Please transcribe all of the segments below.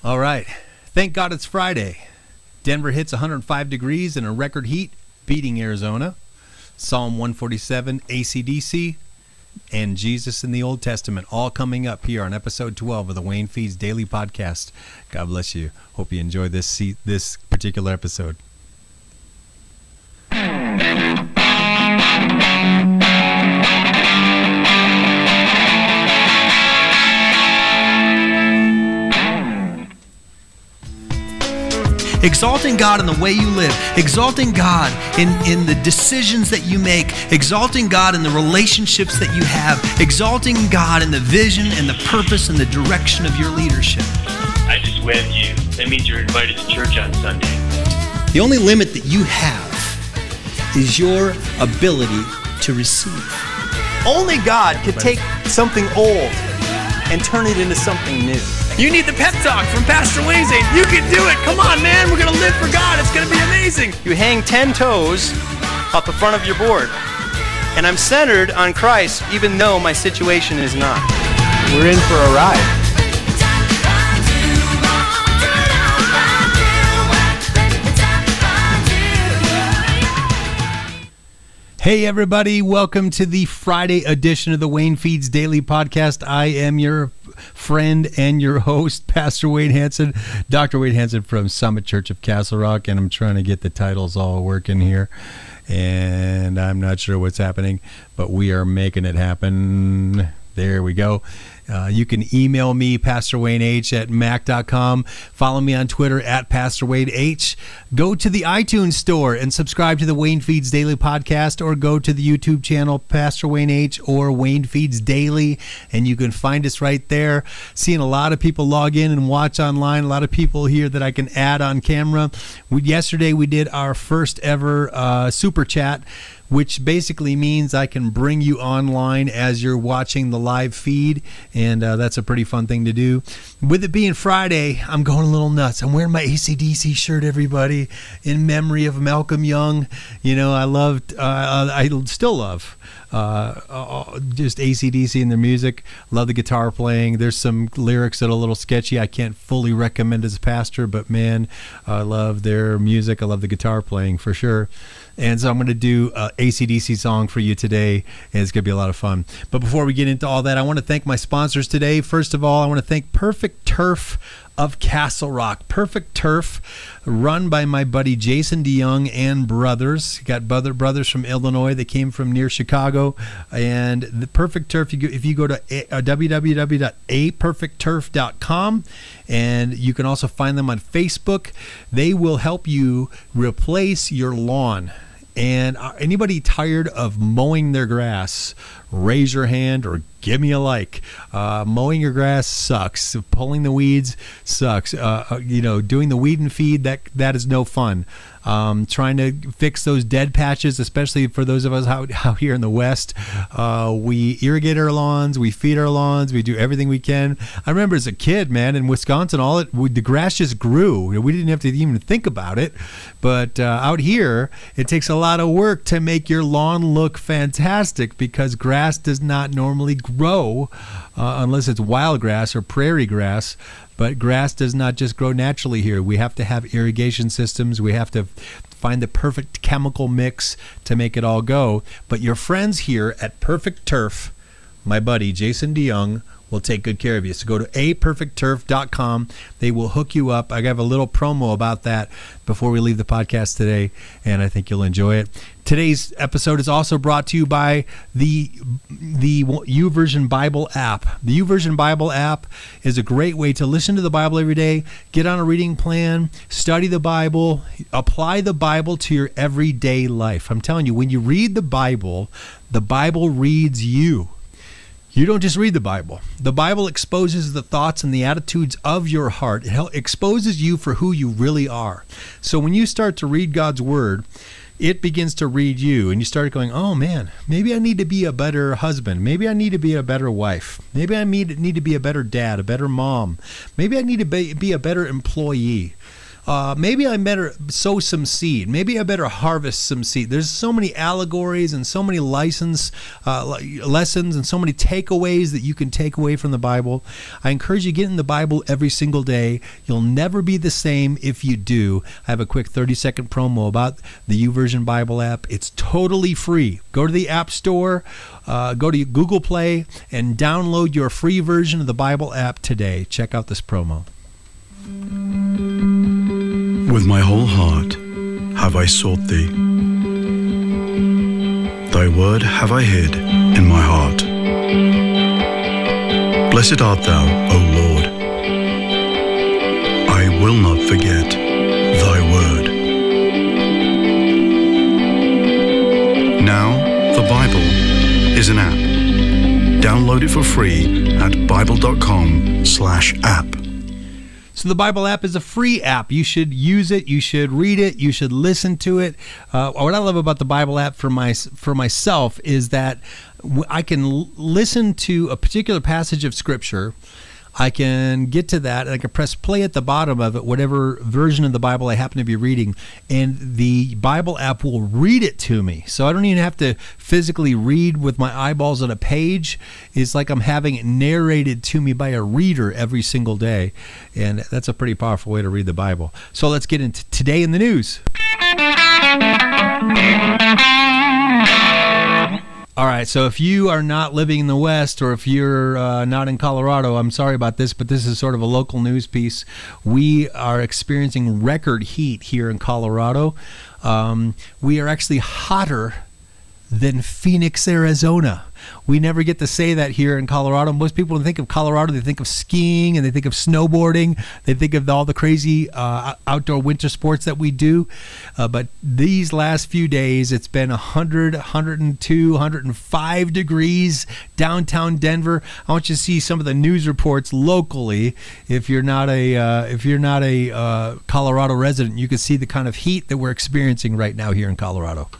All right. Thank God it's Friday. Denver hits 105 degrees in a record heat, beating Arizona. Psalm 147, AC/DC, and Jesus in the Old Testament, all coming up here on episode 12 of the WayneFeeds Daily podcast. God bless you. Hope you enjoy this particular episode. Exalting God in the way you live, exalting God in the decisions that you make, exalting God in the relationships that you have, exalting God in the vision and the purpose and the direction of your leadership. I just wed you. That means you're invited to church on Sunday. The only limit that you have is your ability to receive. Only God could take something old and turn it into something new. You need the pep talk from Pastor Wayne saying, you can do it. Come on, man. We're going to live for God. It's going to be amazing. You hang 10 toes off the front of your board. And I'm centered on Christ, even though my situation is not. We're in for a ride. Hey everybody, welcome to the Friday edition of the WayneFeeds Daily podcast. I am your friend and your host, Pastor Wayne Hansen, Dr. Wayne Hansen from Summit Church of Castle Rock, and I'm trying to get the titles all working here, and I'm not sure what's happening, but we are making it happen. There we go. You can email me, PastorWayneH at mac.com. Follow me on Twitter at PastorWayneH. Go to the iTunes store and subscribe to the WayneFeeds Daily podcast, or go to the YouTube channel, Pastor Wayne H or WayneFeeds Daily, and you can find us right there. Seeing a lot of people log in and watch online, a lot of people here that I can add on camera. Yesterday we did our first ever super chat, which basically means I can bring you online as you're watching the live feed, and that's a pretty fun thing to do. With it being Friday, I'm going a little nuts. I'm wearing my AC/DC shirt, everybody, in memory of Malcolm Young. You know, I still love just AC/DC and their music. Love the guitar playing. There's some lyrics that are a little sketchy. I can't fully recommend as a pastor, but man, I love their music. I love the guitar playing for sure. And so I'm going to do an AC/DC song for you today, and it's going to be a lot of fun. But before we get into all that, I want to thank my sponsors today. First of all, I want to thank Perfect Turf of Castle Rock. Perfect Turf, run by my buddy Jason DeYoung and brothers. Got brothers from Illinois. They came from near Chicago. And the Perfect Turf, if you go to www.aperfectturf.com, and you can also find them on Facebook, they will help you replace your lawn. And anybody tired of mowing their grass, raise your hand or give me a like. Mowing your grass sucks. Pulling the weeds sucks. Doing the weed and feed, that is no fun. Trying to fix those dead patches, especially for those of us out here in the West. We irrigate our lawns, we feed our lawns, we do everything we can. I remember as a kid, man, in Wisconsin, the grass just grew. We didn't have to even think about it. But out here, it takes a lot of work to make your lawn look fantastic, because grass does not normally grow unless it's wild grass or prairie grass. But grass does not just grow naturally here. We have to have irrigation systems. We have to find the perfect chemical mix to make it all go. But your friends here at Perfect Turf, my buddy Jason DeYoung, will take good care of you. So go to aperfectturf.com. They will hook you up. I have a little promo about that before we leave the podcast today, and I think you'll enjoy it. Today's episode is also brought to you by the YouVersion Bible app. The YouVersion Bible app is a great way to listen to the Bible every day, get on a reading plan, study the Bible, apply the Bible to your everyday life. I'm telling you, when you read the Bible reads you. You don't just read the Bible. The Bible exposes the thoughts and the attitudes of your heart. It exposes you for who you really are. So when you start to read God's Word, it begins to read you, and you start going, oh man, maybe I need to be a better husband. Maybe I need to be a better wife. Maybe I need to be a better dad, a better mom. Maybe I need to be a better employee. maybe I better sow some seed. Maybe I better harvest some seed. There's so many allegories and so many lessons and so many takeaways that you can take away from the Bible. I encourage you to get in the Bible every single day. You'll never be the same if you do. I have a quick 30-second promo about the YouVersion Bible app. It's totally free. Go to the App Store, go to Google Play, and download your free version of the Bible app today. Check out this promo. With my whole heart have I sought thee. Thy word have I hid in my heart. Blessed art thou, O Lord. I will not forget thy word. Now, the Bible is an app. Download it for free at bible.com/app. So the Bible app is a free app. You should use it. You should read it. You should listen to it. What I love about the Bible app for myself is that I can listen to a particular passage of Scripture. I can get to that, and I can press play at the bottom of it, whatever version of the Bible I happen to be reading, and the Bible app will read it to me. So I don't even have to physically read with my eyeballs on a page. It's like I'm having it narrated to me by a reader every single day, and that's a pretty powerful way to read the Bible. So let's get into Today in the News. All right, so if you are not living in the West, or if you're not in Colorado, I'm sorry about this, but this is sort of a local news piece. We are experiencing record heat here in Colorado. We are actually hotter than Phoenix, Arizona. We never get to say that here in Colorado. Most people, when they think of Colorado, they think of skiing and they think of snowboarding. They think of all the crazy outdoor winter sports that we do. But these last few days, it's been 100, 102, 105 degrees downtown Denver. I want you to see some of the news reports locally. If you're not a Colorado resident, you can see the kind of heat that we're experiencing right now here in Colorado.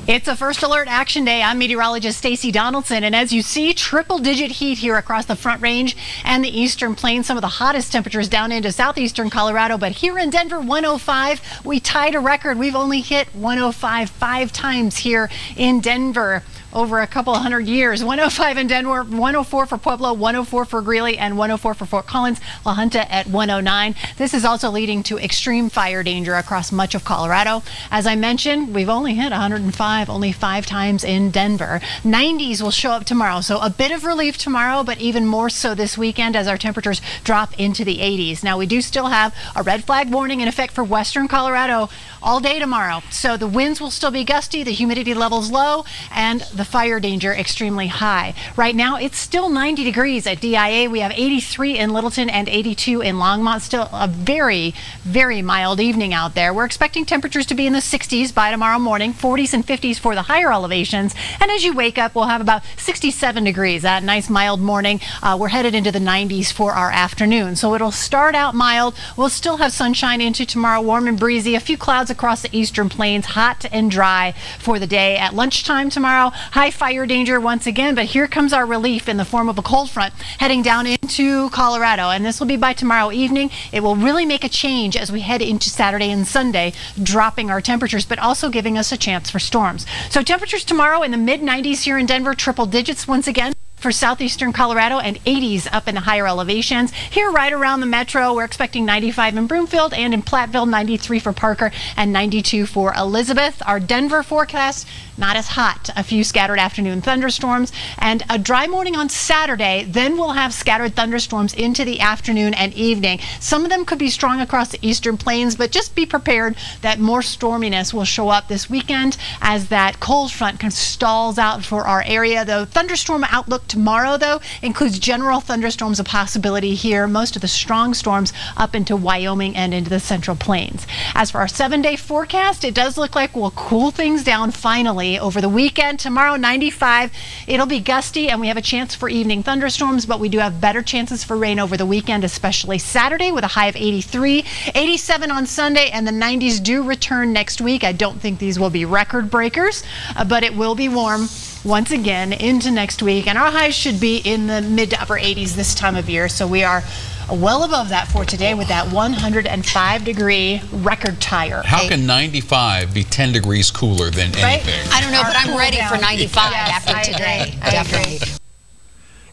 It's a First Alert Action Day. I'm meteorologist Stacey Donaldson, and as you see, triple-digit heat here across the Front Range and the Eastern Plains. Some of the hottest temperatures down into southeastern Colorado, but here in Denver, 105. We tied a record. We've only hit 105 5 times here in Denver over a couple of hundred years. 105 in Denver, 104 for Pueblo, 104 for Greeley, and 104 for Fort Collins. La Junta at 109. This is also leading to extreme fire danger across much of Colorado. As I mentioned, we've only hit 105, only 5 times in Denver. 90s will show up tomorrow, so a bit of relief tomorrow, but even more so this weekend as our temperatures drop into the 80s. Now, we do still have a red flag warning in effect for western Colorado all day tomorrow. So the winds will still be gusty, the humidity levels low, and the fire danger extremely high. Right now, it's still 90 degrees at DIA. We have 83 in Littleton and 82 in Longmont. Still a very, very mild evening out there. We're expecting temperatures to be in the 60s by tomorrow morning, 40s and 50s for the higher elevations. And as you wake up, we'll have about 67 degrees. That nice mild morning. We're headed into the 90s for our afternoon. So it'll start out mild. We'll still have sunshine into tomorrow, warm and breezy. A few clouds across the Eastern Plains, hot and dry for the day. At lunchtime tomorrow, high fire danger once again, but here comes our relief in the form of a cold front heading down into Colorado, and this will be by tomorrow evening. It will really make a change as we head into Saturday and Sunday, dropping our temperatures, but also giving us a chance for storms. So temperatures tomorrow in the mid-90s here in Denver, triple digits once again for southeastern Colorado, and 80s up in the higher elevations. Here right around the metro, we're expecting 95 in Broomfield, and in Platteville, 93 for Parker and 92 for Elizabeth. Our Denver forecast, not as hot. A few scattered afternoon thunderstorms and a dry morning on Saturday. Then we'll have scattered thunderstorms into the afternoon and evening. Some of them could be strong across the Eastern Plains, but just be prepared that more storminess will show up this weekend as that cold front kind of stalls out for our area. The thunderstorm outlook tomorrow, though, includes general thunderstorms a possibility here. Most of the strong storms up into Wyoming and into the Central Plains. As for our 7-day forecast, it does look like we'll cool things down finally over the weekend. Tomorrow, 95. It'll be gusty, and we have a chance for evening thunderstorms, but we do have better chances for rain over the weekend, especially Saturday with a high of 83, 87 on Sunday, and the 90s do return next week. I don't think these will be record breakers, but it will be warm once again into next week, and our highs should be in the mid to upper 80s this time of year. So we are well above that for today with that 105-degree record tire. How can 95 be 10 degrees cooler than anything? I don't know, but I'm ready for 95 Yes, after today. Definitely.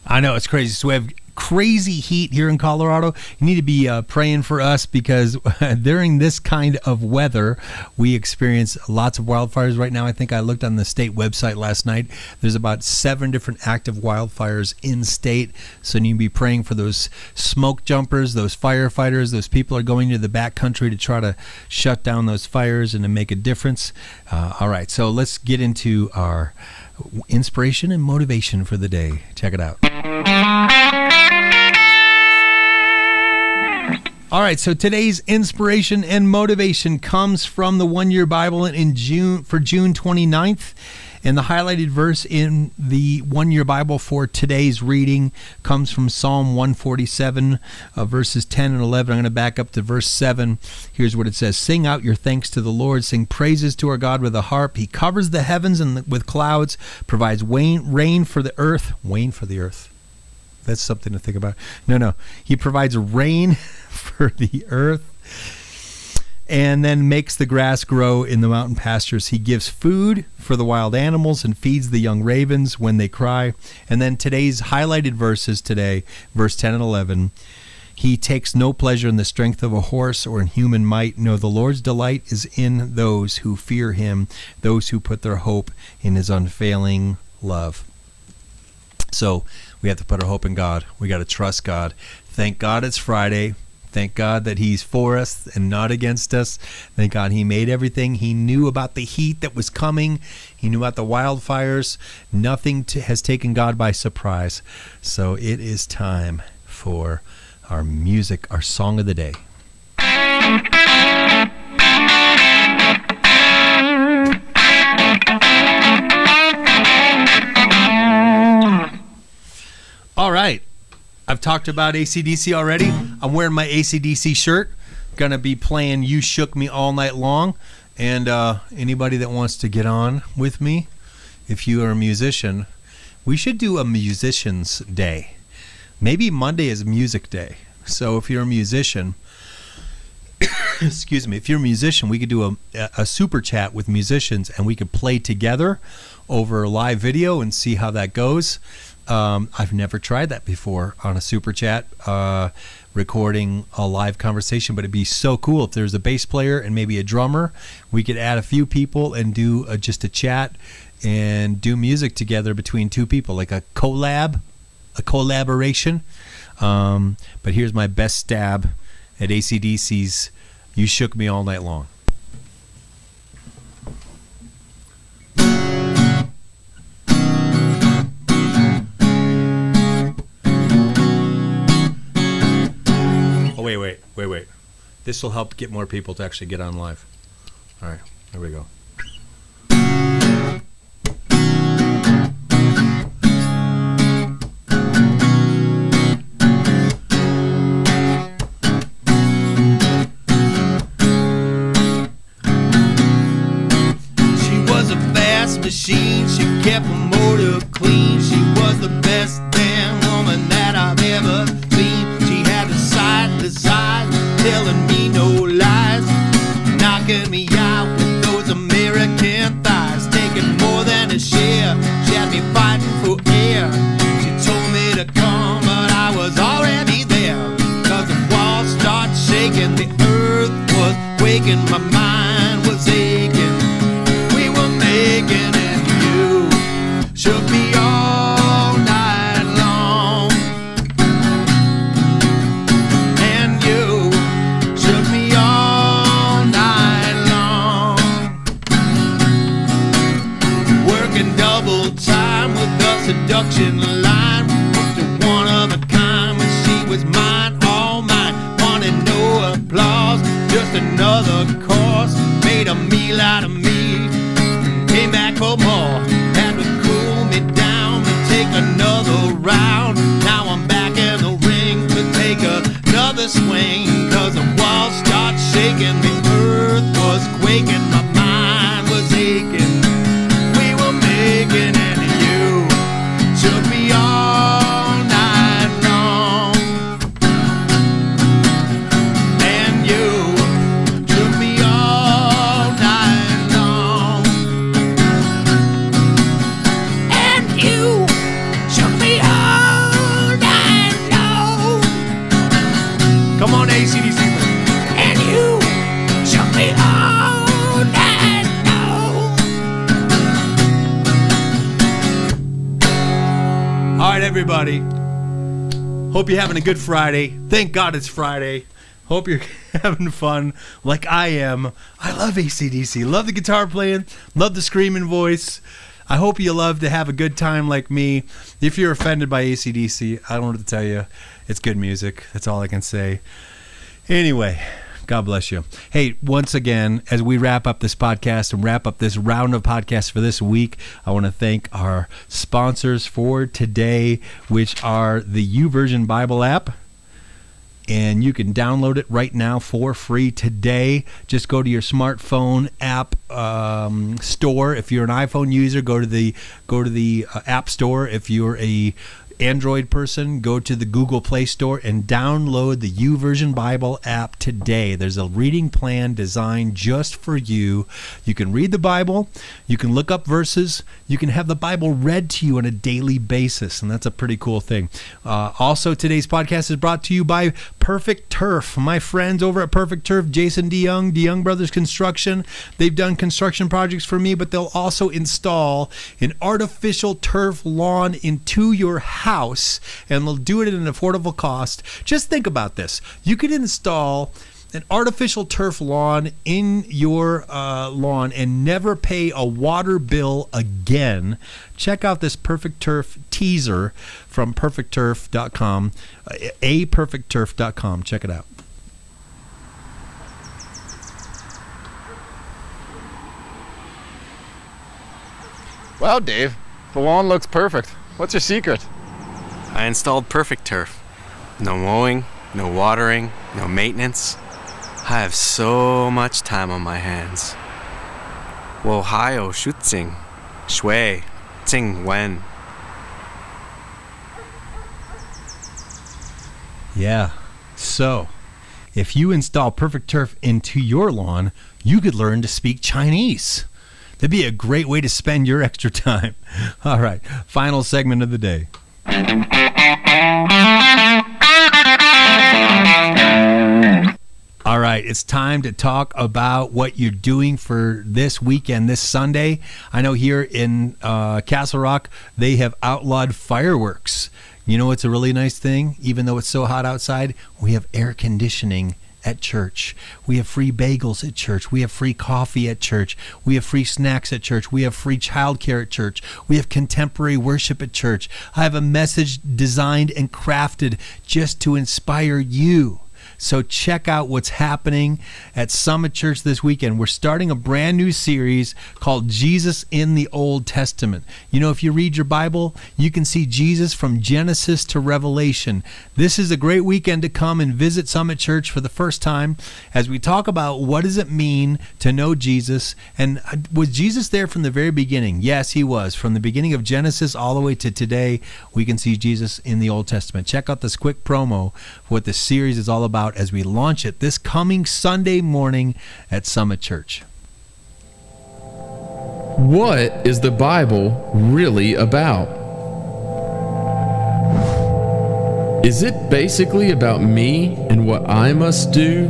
I know, it's crazy. So we have crazy heat here in Colorado. You need to be praying for us because during this kind of weather, we experience lots of wildfires right now. I think I looked on the state website last night. There's about 7 different active wildfires in state. So you need to be praying for those smoke jumpers, those firefighters. Those people are going to the backcountry to try to shut down those fires and to make a difference. All right, so let's get into our inspiration and motivation for the day. Check it out. All right, so today's inspiration and motivation comes from the one-year Bible in June 29th. And the highlighted verse in the one-year Bible for today's reading comes from Psalm 147, verses 10 and 11. I'm going to back up to verse 7. Here's what it says. Sing out your thanks to the Lord. Sing praises to our God with a harp. He covers the heavens with clouds, provides rain for the earth. Rain for the earth. That's something to think about. No. He provides rain for the earth and then makes the grass grow in the mountain pastures. He gives food for the wild animals and feeds the young ravens when they cry. And then today's highlighted verses today, verse 10 and 11. He takes no pleasure in the strength of a horse or in human might. No, the Lord's delight is in those who fear him, those who put their hope in his unfailing love. So we have to put our hope in God. We got to trust God. Thank God it's Friday. Thank God that he's for us and not against us. Thank God he made everything. He knew about the heat that was coming. He knew about the wildfires. Nothing has taken God by surprise. So it is time for our music, our song of the day. All right. I've talked about AC/DC already. I'm wearing my AC/DC shirt. Going to be playing You Shook Me All Night Long. And anybody that wants to get on with me, if you are a musician, we should do a musician's day. Maybe Monday is music day. So if you're a musician, excuse me, if you're a musician, we could do a super chat with musicians and we could play together over live video and see how that goes. I've never tried that before on a super chat, recording a live conversation, but it'd be so cool if there's a bass player and maybe a drummer. We could add a few people and do just a chat and do music together between two people, like a collaboration. But here's my best stab at AC/DC's You Shook Me All Night Long. Wait. This will help get more people to actually get on live. All right, here we go. She was a fast machine. She kept a motor clean. She was the best damn woman that I've ever seen. She had the sightless eyes, telling me no lies, knocking me out with those American thighs, taking more than a share. She had me fighting for air. She told me to come, but I was already there. Cause the walls start shaking, the earth was waking, my mind was aching. We were making it, you shook me all night long. And you shook me all night long. Working double time with the seduction line. Booked her one of a kind when she was mine, all mine. Wanted no applause, just another course. Made a meal out of me, came back for more. Had to cool me down to take another round. Now I'm back in the ring to take another swing. Cause the walls start shaking, the earth was quaking, my mind was aching. We were making it, and you shook me all night long. AC/DC. And you shook me all night long. All right, everybody. Hope you're having a good Friday. Thank God it's Friday. Hope you're having fun like I am. I love AC/DC. Love the guitar playing. Love the screaming voice. I hope you love to have a good time like me. If you're offended by AC/DC, I don't know what to tell you. It's good music. That's all I can say. Anyway, God bless you. Hey, once again, as we wrap up this podcast and wrap up this round of podcasts for this week, I want to thank our sponsors for today, which are the YouVersion Bible app. And you can download it right now for free today. Just go to your smartphone app store. If you're an iPhone user, go to the App Store. If you're a Android person, go to the Google Play Store and download the YouVersion Bible app today. There's a reading plan designed just for you. You can read the Bible, you can look up verses, you can have the Bible read to you on a daily basis, and that's a pretty cool thing. Also, today's podcast is brought to you by Perfect Turf. My friends over at Perfect Turf, Jason DeYoung Brothers Construction, they've done construction projects for me, but they'll also install an artificial turf lawn into your house, and they'll do it at an affordable cost. Just think about this. You could install an artificial turf lawn in your lawn and never pay a water bill again. Check out this Perfect Turf teaser from perfectturf.com, aperfectturf.com. Check it out. Wow, Dave, the lawn looks perfect. What's your secret? I installed Perfect Turf. No mowing, no watering, no maintenance. I have so much time on my hands. Wo hai o shutsing, shui, ting wen. Yeah. So, if you install Perfect Turf into your lawn, you could learn to speak Chinese. That'd be a great way to spend your extra time. All right, final segment of the day. All right, it's time to talk about what you're doing for this weekend, this Sunday. I know here in Castle Rock, they have outlawed fireworks. You know what's a really nice thing? Even though it's so hot outside, we have air conditioning at church. We have free bagels at church. We have free coffee at church. We have free snacks at church. We have free childcare at church. We have contemporary worship at church. I have a message designed and crafted just to inspire you. So check out what's happening at Summit Church this weekend. We're starting a brand new series called Jesus in the Old Testament. You know, if you read your Bible, you can see Jesus from Genesis to Revelation. This is a great weekend to come and visit Summit Church for the first time as we talk about what does it mean to know Jesus. And was Jesus there from the very beginning? Yes, he was. From the beginning of Genesis all the way to today, we can see Jesus in the Old Testament. Check out this quick promo for what this series is all about as we launch it this coming Sunday morning at Summit Church. What is the Bible really about? Is it basically about me and what I must do?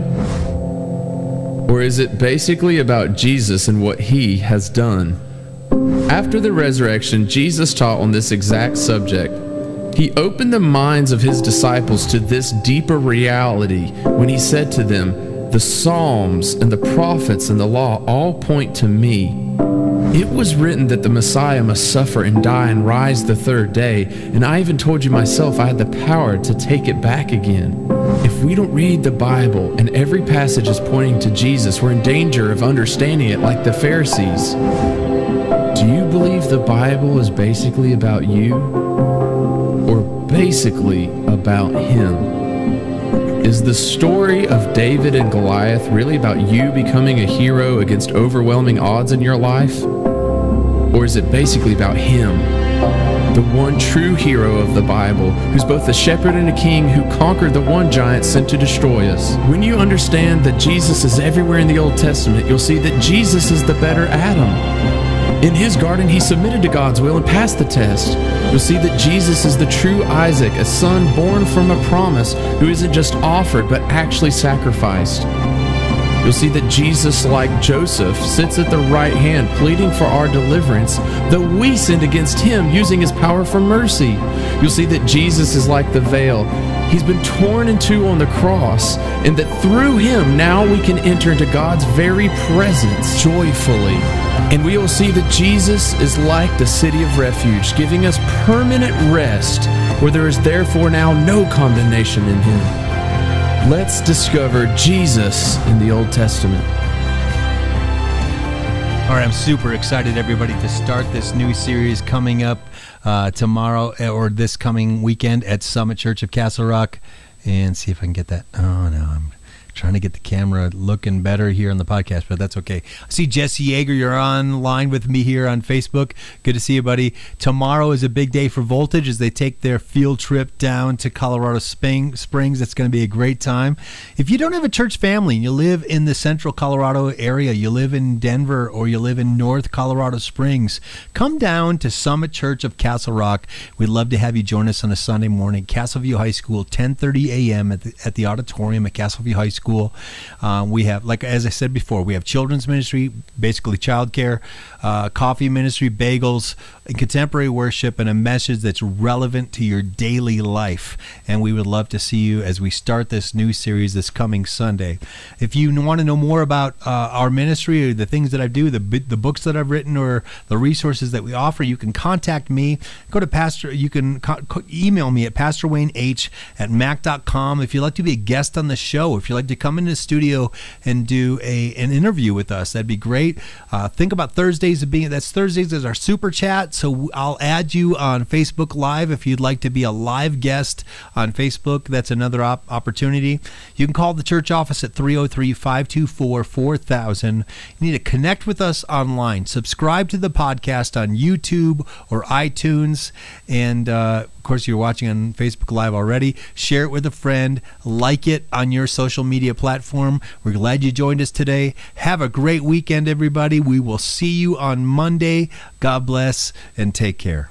Or is it basically about Jesus and what he has done? After the resurrection, Jesus taught on this exact subject. He opened the minds of his disciples to this deeper reality when he said to them, "The Psalms and the prophets and the law all point to me. It was written that the Messiah must suffer and die and rise the third day, and I even told you myself I had the power to take it back again." If we don't read the Bible and every passage is pointing to Jesus, we're in danger of understanding it like the Pharisees. Do you believe the Bible is basically about you? Or basically about him? Is the story of David and Goliath really about you becoming a hero against overwhelming odds in your life? Or is it basically about him, the one true hero of the Bible, who's both a shepherd and a king, who conquered the one giant sent to destroy us? When you understand that Jesus is everywhere in the Old Testament, you'll see that Jesus is the better Adam. In his garden, he submitted to God's will and passed the test. You'll see that Jesus is the true Isaac, a son born from a promise who isn't just offered but actually sacrificed. You'll see that Jesus, like Joseph, sits at the right hand pleading for our deliverance, though we sinned against him using his power for mercy. You'll see that Jesus is like the veil. He's been torn in two on the cross, and that through him now we can enter into God's very presence joyfully. And we will see that Jesus is like the city of refuge, giving us permanent rest, where there is therefore now no condemnation in him. Let's discover Jesus in the Old Testament. All right, I'm super excited, everybody, to start this new series coming up tomorrow or this coming weekend at Summit Church of Castle Rock. And see if I can get that. Oh, no, I'm trying to get the camera looking better here on the podcast, but that's okay. I see Jesse Yeager, you're online with me here on Facebook. Good to see you, buddy. Tomorrow is a big day for Voltage as they take their field trip down to Colorado Springs. It's going to be a great time. If you don't have a church family and you live in the central Colorado area, you live in Denver or you live in North Colorado Springs, come down to Summit Church of Castle Rock. We'd love to have you join us on a Sunday morning. Castleview High School, 10:30 a.m. at the auditorium at Castleview High School. We have, like as I said before, we have children's ministry, basically childcare, coffee ministry, bagels, and contemporary worship, and a message that's relevant to your daily life. And we would love to see you as we start this new series this coming Sunday. If you want to know more about our ministry or the things that I do, the books that I've written, or the resources that we offer, you can contact me. Go to Pastor. You can email me at pastorwayneh@mac.com. If you'd like to be a guest on the show, if you'd like to come into the studio and do an interview with us, that'd be great. Think about Thursdays as our super chat. So I'll add you on Facebook Live if you'd like to be a live guest on Facebook. That's another opportunity. You can call the church office at 303-524-4000. You need to connect with us online. Subscribe to the podcast on YouTube or iTunes, and of course, you're watching on Facebook Live already. Share it with a friend. Like it on your social media platform. We're glad you joined us today. Have a great weekend, everybody. We will see you on Monday. God bless and take care.